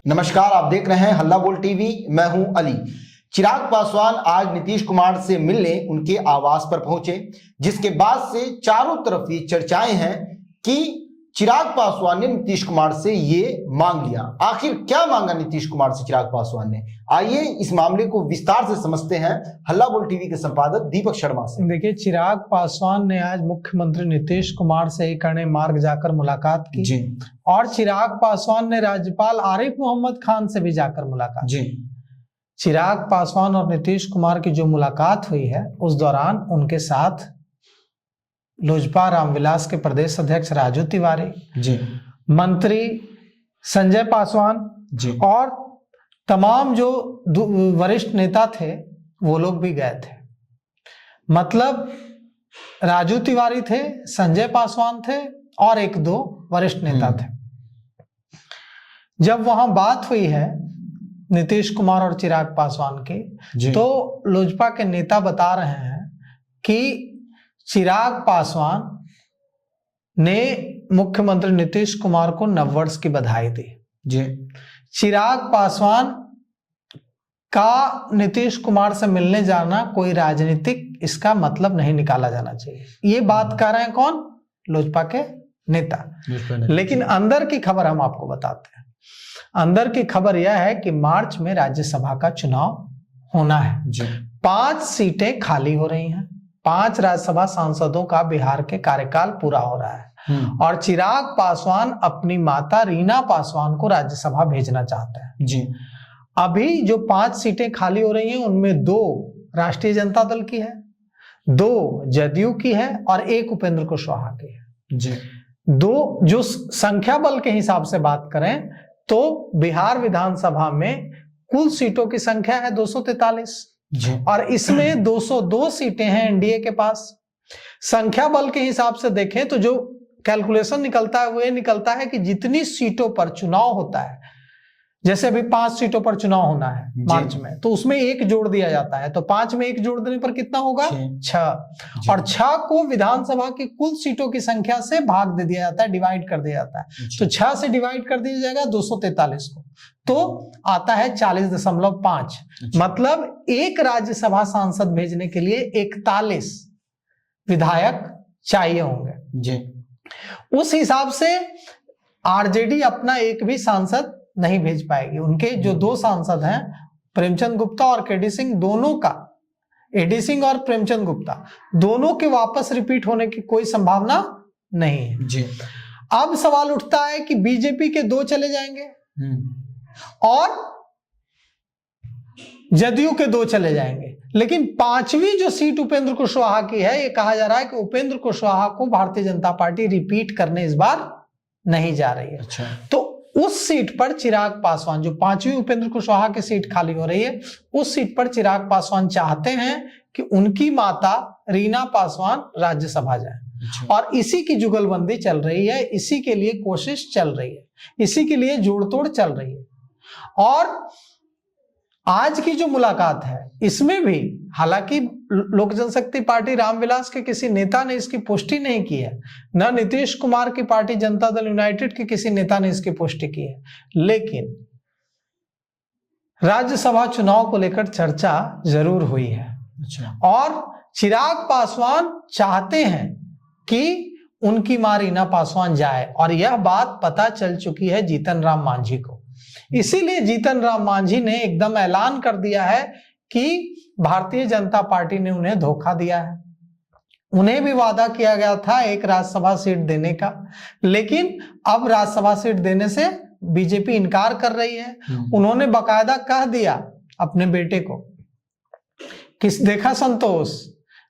नमस्कार, आप देख रहे हैं हल्ला बोल टीवी। मैं हूं अली। चिराग पासवान आज नीतीश कुमार से मिलने उनके आवास पर पहुंचे, जिसके बाद से चारों तरफ ये चर्चाएं हैं कि चिराग पासवान ने नीतीश कुमार से ये मांग लिया। आखिर क्या मांगा नीतीश कुमार से चिराग पासवान ने? आइए इस मामले को विस्तार से समझते हैं हल्ला बोल टीवी के संपादक दीपक शर्मा से। देखिए, चिराग पासवान ने आज मुख्यमंत्री नीतीश कुमार से करने मार्ग जाकर मुलाकात की जी। और चिराग पासवान ने राज्यपाल आरिफ मोहम्मद खान से भी जाकर मुलाकात जी। चिराग पासवान और नीतीश कुमार की जो मुलाकात हुई है, उस दौरान उनके साथ लोजपा रामविलास के प्रदेश अध्यक्ष राजू तिवारी जी, मंत्री संजय पासवान जी और तमाम जो वरिष्ठ नेता थे वो लोग भी गए थे। मतलब राजू तिवारी थे, संजय पासवान थे और एक दो वरिष्ठ नेता थे। जब वहां बात हुई है नीतीश कुमार और चिराग पासवान की, तो लोजपा के नेता बता रहे हैं कि चिराग पासवान ने मुख्यमंत्री नीतीश कुमार को नववर्ष की बधाई दी जी। चिराग पासवान का नीतीश कुमार से मिलने जाना कोई राजनीतिक इसका मतलब नहीं निकाला जाना चाहिए। ये बात कह रहे हैं कौन? लोजपा के नेता। लेकिन अंदर की खबर हम आपको बताते हैं। अंदर की खबर यह है कि मार्च में राज्यसभा का चुनाव होना है जी। 5 सीटें खाली हो रही हैं। 5 राज्यसभा सांसदों का बिहार के कार्यकाल पूरा हो रहा है और चिराग पासवान अपनी माता रीना पासवान को राज्यसभा भेजना चाहते हैं जी। अभी जो 5 सीटें खाली हो रही हैं, उनमें 2 राष्ट्रीय जनता दल की है, 2 जदयू की है और 1 उपेंद्र कुशवाहा की है जी। 2 जो संख्या बल के हिसाब से बात करें तो बिहार विधानसभा में कुल सीटों की संख्या है 243 और इसमें 202 सीटें हैं एनडीए के पास। संख्या बल के हिसाब से देखें तो जो कैलकुलेशन निकलता है वो ये निकलता है कि जितनी सीटों पर चुनाव होता है, जैसे अभी 5 सीटों पर चुनाव होना है मार्च में, तो उसमें 1 जोड़ दिया जाता है, तो 5 में 1 जोड़ देने पर कितना होगा? 6 और 6 को विधानसभा की कुल सीटों की संख्या से भाग दे दिया जाता है, डिवाइड कर दिया जाता है। तो 6 से डिवाइड कर दिया जाएगा 243 को, तो आता है 40.5। मतलब एक राज्यसभा सांसद भेजने के लिए 41 विधायक चाहिए होंगे जी। उस हिसाब से आरजेडी अपना एक भी सांसद नहीं भेज पाएगी। उनके जो 2 सांसद हैं, प्रेमचंद गुप्ता और केडी सिंह, दोनों का, एडी सिंह और प्रेमचंद गुप्ता, दोनों के वापस रिपीट होने की कोई संभावना नहीं है जी। अब सवाल उठता है कि बीजेपी के 2 चले जाएंगे और जदयू के 2 चले जाएंगे, लेकिन 5वीं जो सीट उपेंद्र कुशवाहा की है, ये कहा जा रहा है कि उपेंद्र कुशवाहा को भारतीय जनता पार्टी रिपीट करने इस बार नहीं जा रही है। अच्छा। तो उस सीट पर चिराग पासवान, जो 5वीं उपेंद्र कुशवाहा की सीट खाली हो रही है, उस सीट पर चिराग पासवान चाहते हैं कि उनकी माता रीना पासवान राज्यसभा जाए। अच्छा। और इसी की जुगलबंदी चल रही है, इसी के लिए कोशिश चल रही है, इसी के लिए जोड़तोड़ चल रही है। और आज की जो मुलाकात है, इसमें भी हालांकि लोक जनशक्ति पार्टी रामविलास के किसी नेता ने इसकी पुष्टि नहीं की है, न नीतीश कुमार की पार्टी जनता दल यूनाइटेड के किसी नेता ने इसकी पुष्टि की है, लेकिन राज्यसभा चुनाव को लेकर चर्चा जरूर हुई है। अच्छा। और चिराग पासवान चाहते हैं कि उनकी मां रीना पासवान जाए, और यह बात पता चल चुकी है जीतन राम मांझी को। इसीलिए जीतन राम मांझी ने एकदम ऐलान कर दिया है कि भारतीय जनता पार्टी ने उन्हें धोखा दिया है। उन्हें भी वादा किया गया था एक राज्यसभा सीट देने का, लेकिन अब राज्यसभा सीट देने से बीजेपी इनकार कर रही है। उन्होंने बकायदा कह दिया अपने बेटे को, किस देखा संतोष,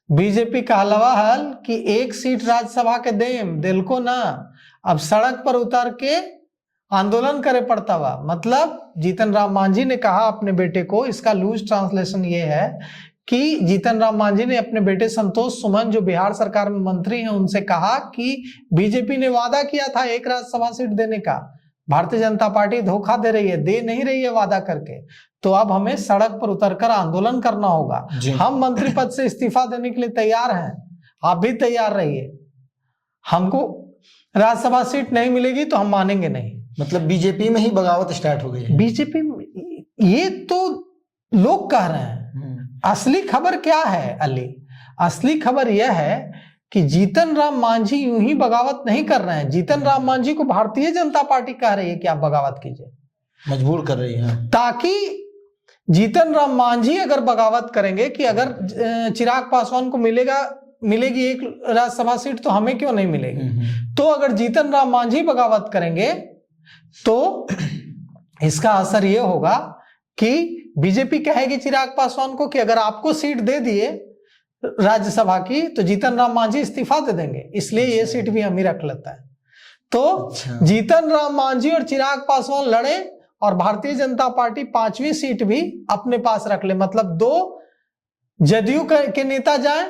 बीजेपी कहलवा हल कि 1 सीट राज्यसभा के देम, दिल को ना, अब सड़क पर उतर के आंदोलन करे पड़ता हुआ। मतलब जीतन राम मांझी ने कहा अपने बेटे को, इसका लूज ट्रांसलेशन ये है कि जीतन राम मांझी ने अपने बेटे संतोष सुमन, जो बिहार सरकार में मंत्री हैं, उनसे कहा कि बीजेपी ने वादा किया था 1 राज्यसभा सीट देने का, भारतीय जनता पार्टी धोखा दे रही है, दे नहीं रही है वादा करके, तो अब हमें सड़क पर उतरकर आंदोलन करना होगा। हम मंत्री पद से इस्तीफा देने के लिए तैयार हैं, आप भी तैयार रहिए। हमको राज्यसभा सीट नहीं मिलेगी तो हम मानेंगे नहीं। मतलब बीजेपी में ही बगावत स्टार्ट हो गई है। बीजेपी में ये तो लोग कह रहे हैं, असली खबर क्या है अली? असली खबर यह है कि जीतन राम मांझी यूं ही बगावत नहीं कर रहे हैं। जीतन राम मांझी को भारतीय जनता पार्टी कह रही है कि आप बगावत कीजिए, मजबूर कर रही है, ताकि जीतन राम मांझी अगर बगावत करेंगे कि अगर चिराग पासवान को मिलेगी एक राज्यसभा सीट तो हमें क्यों नहीं मिलेगी, तो अगर जीतन राम मांझी बगावत करेंगे तो इसका असर यह होगा कि बीजेपी कहेगी चिराग पासवान को कि अगर आपको सीट दे दिए राज्यसभा की तो जीतन राम मांझी इस्तीफा दे देंगे, इसलिए ये सीट भी हम ही रख लेता है। तो जीतन राम मांझी और चिराग पासवान लड़े और भारतीय जनता पार्टी 5वीं सीट भी अपने पास रख ले, मतलब 2 जदयू के नेता जाएं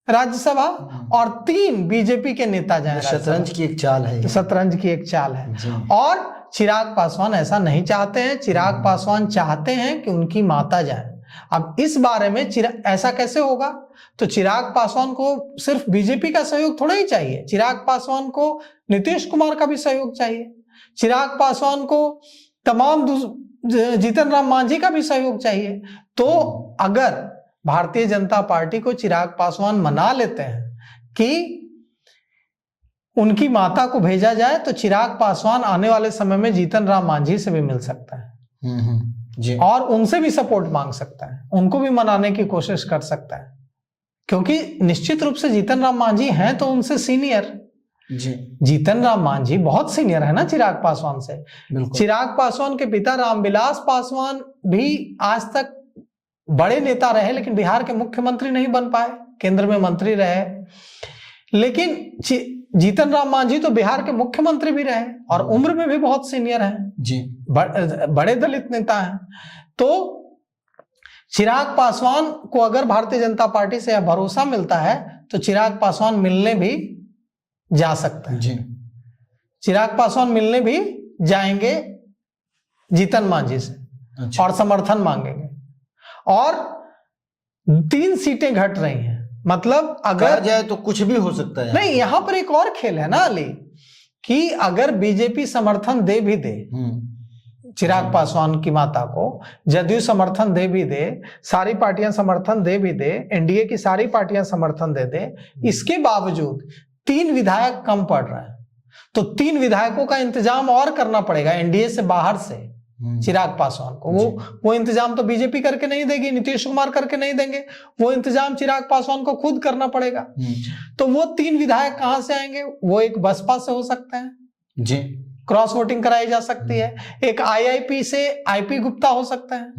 राज्यसभा और 3 बीजेपी के नेता जाएं। शतरंज की एक चाल है, शतरंज की एक चाल है। और चिराग पासवान ऐसा नहीं चाहते हैं। चिराग पासवान चाहते हैं कि उनकी माता जाए। अब इस बारे में ऐसा कैसे होगा? तो चिराग पासवान को सिर्फ बीजेपी का सहयोग थोड़ा ही चाहिए, चिराग पासवान को नीतीश कुमार का भी सहयोग चाहिए, चिराग पासवान को तमाम जीतन राम मांझी का भी सहयोग चाहिए। तो अगर भारतीय जनता पार्टी को चिराग पासवान मना लेते हैं कि उनकी माता को भेजा जाए तो चिराग पासवान आने वाले समय में जीतन राम मांझी से भी मिल सकता है जी। और उनसे भी सपोर्ट मांग सकता है, उनको भी मनाने की कोशिश कर सकता है, क्योंकि निश्चित रूप से जीतन राम मांझी हैं तो उनसे सीनियर जी। जीतन राम मांझी बहुत सीनियर है ना चिराग पासवान से। चिराग पासवान के पिता रामविलास पासवान भी आज तक बड़े नेता रहे, लेकिन बिहार के मुख्यमंत्री नहीं बन पाए, केंद्र में मंत्री रहे। लेकिन जीतन राम मांझी तो बिहार के मुख्यमंत्री भी रहे और उम्र में भी बहुत सीनियर हैं जी, बड़े दलित नेता हैं। तो चिराग पासवान को अगर भारतीय जनता पार्टी से भरोसा मिलता है तो चिराग पासवान मिलने भी जा सकते हैं जी। चिराग पासवान मिलने भी जाएंगे जीतन मांझी से। अच्छा। और समर्थन मांगेंगे और 3 सीटें घट रही हैं, मतलब अगर जाए तो कुछ भी हो सकता है। नहीं, यहां पर एक और खेल है ना अली, कि अगर बीजेपी समर्थन दे भी दे चिराग पासवान की माता को, जदयू समर्थन दे भी दे, सारी पार्टियां समर्थन दे भी दे, एनडीए की सारी पार्टियां समर्थन दे दे, इसके बावजूद 3 विधायक कम पड़ रहे हैं, तो 3 विधायकों का इंतजाम और करना पड़ेगा एनडीए से बाहर से चिराग पासवान को। वो इंतजाम तो बीजेपी करके नहीं देगी, नीतीश कुमार करके नहीं देंगे, वो इंतजाम चिराग पासवान को खुद करना पड़ेगा। तो वो 3 विधायक कहां से आएंगे? वो एक बसपा से हो सकते हैं जी, क्रॉस वोटिंग कराई जा सकती है, एक आईआईपी से आईपी गुप्ता हो सकता है,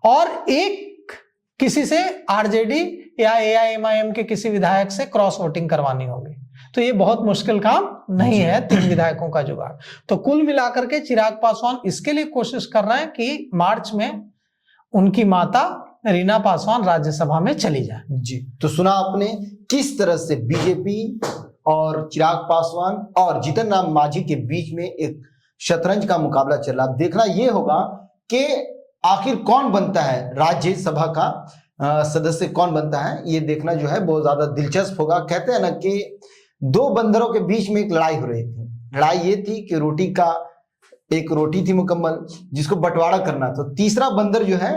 और एक किसी से आरजेडी या एआईएमआईएम के किसी विधायक से क्रॉस वोटिंग करवानी होगी। तो ये बहुत मुश्किल काम नहीं है 3 विधायकों का जुगाड़। तो कुल मिलाकर के चिराग पासवान इसके लिए कोशिश कर रहे हैं कि मार्च में उनकी माता रीना पासवान राज्यसभा में चली जाए। जी, तो सुना आपने किस तरह से बीजेपी और चिराग पासवान और जीतन राम मांझी के बीच में एक शतरंज का मुकाबला चल रहा। देखना यह होगा कि आखिर कौन बनता है राज्यसभा का सदस्य, कौन बनता है, ये देखना जो है बहुत ज्यादा दिलचस्प होगा। कहते हैं ना कि 2 बंदरों के बीच में एक लड़ाई हो रही थी। लड़ाई ये थी कि एक रोटी थी मुकम्मल जिसको बंटवारा करना, तो तीसरा बंदर जो है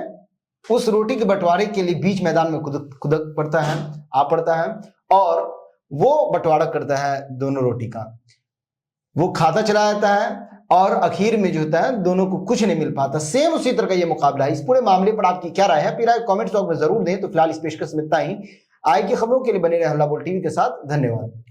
उस रोटी के बंटवारे के लिए बीच मैदान में कुदक पड़ता है, आ पड़ता है और वो बंटवारा करता है दोनों रोटी का। वो खाता चला जाता है और आखिर में जो होता है दोनों को कुछ नहीं मिल पाता। सेम उसी तरह का ये मुकाबला है। इस पूरे मामले पर आपकी क्या राय है? अपनी राय कमेंट बॉक्स में जरूर दें। तो फिलहाल इस पेशकश में इतना ही। आगे की खबरों के लिए बने रहे हल्ला बोल टीवी के साथ। धन्यवाद।